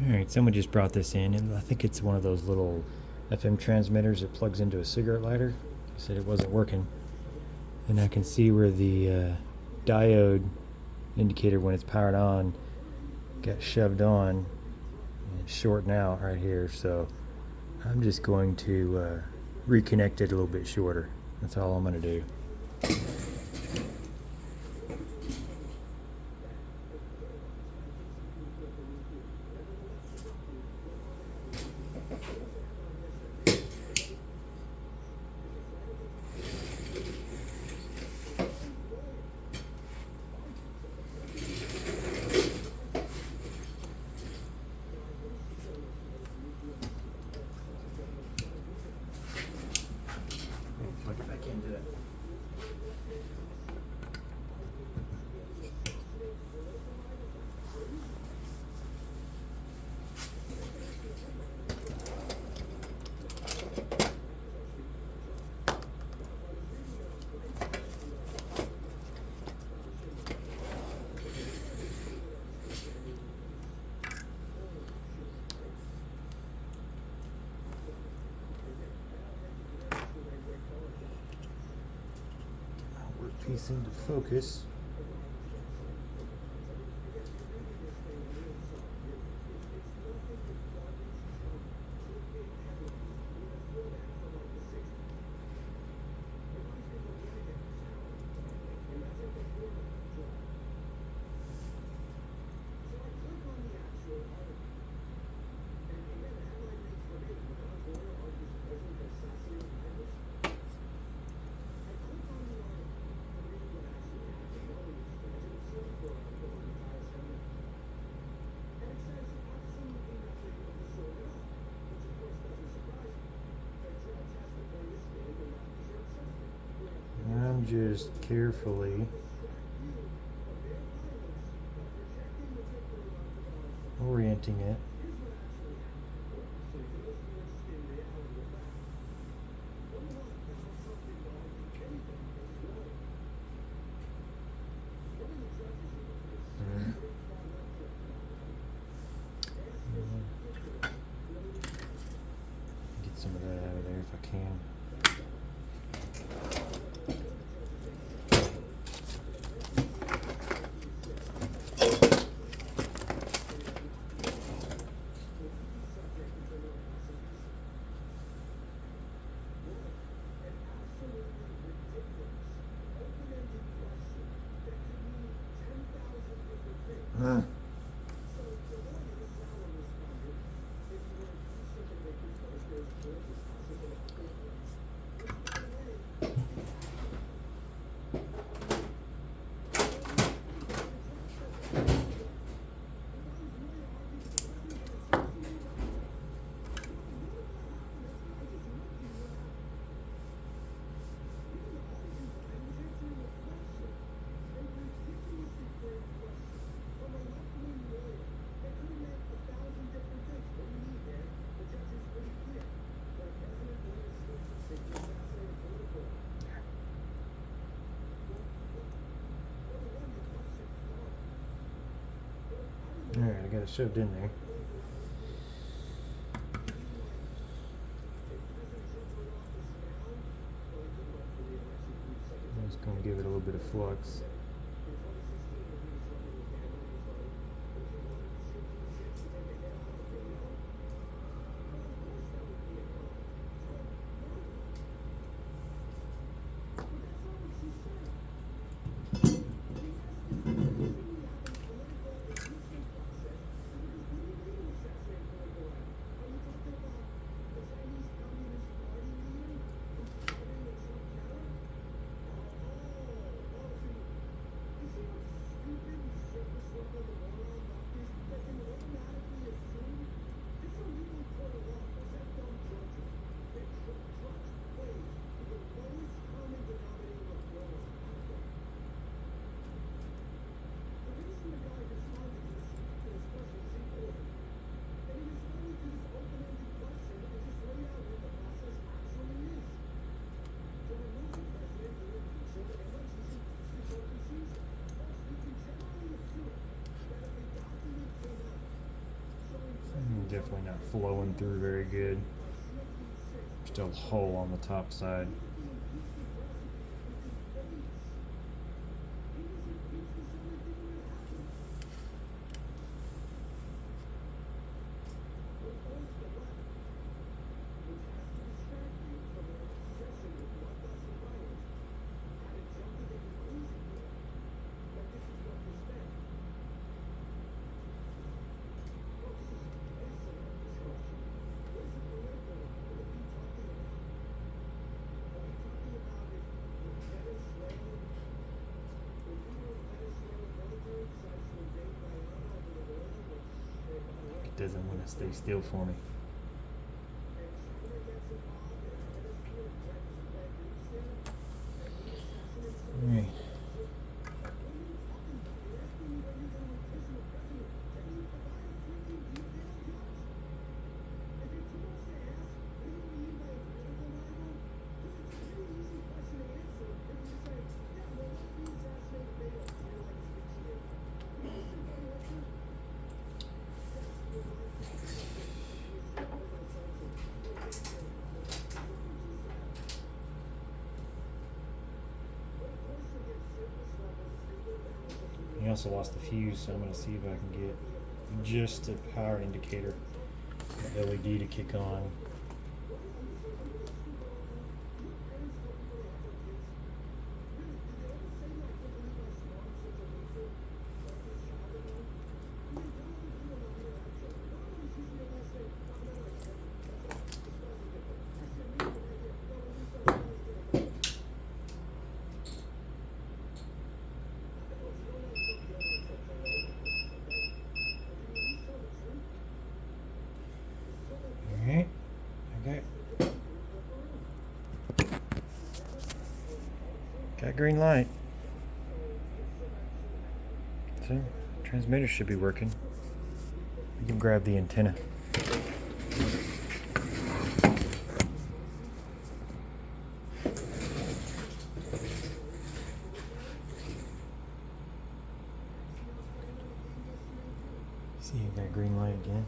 Alright, someone just brought this in, and I think it's one of those little FM transmitters that plugs into a cigarette lighter. He said it wasn't working. And I can see where the diode indicator, when it's powered on, got shoved on and it's shorting out right here. So I'm just going to reconnect it a little bit shorter. That's all I'm going to do. Plug it back into it. Workpiece into focus. I'm just carefully orienting it. Get some of that out of there if I can. Alright, I got it shoved in there. I'm just going to give it a little bit of flux. definitely not flowing through very good. Still a hole on the top side. It doesn't want to stay still for me. Alright. He also lost the fuse, so I'm going to see if I can get just a power indicator, the LED to kick on. Alright, okay. Got green light. So, transmitter should be working. You can grab the antenna. See, I got green light again.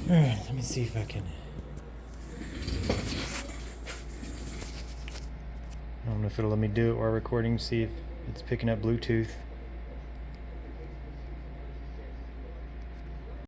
Alright, let me see if I can. I don't know if it'll let me do it while recording, see if it's picking up Bluetooth.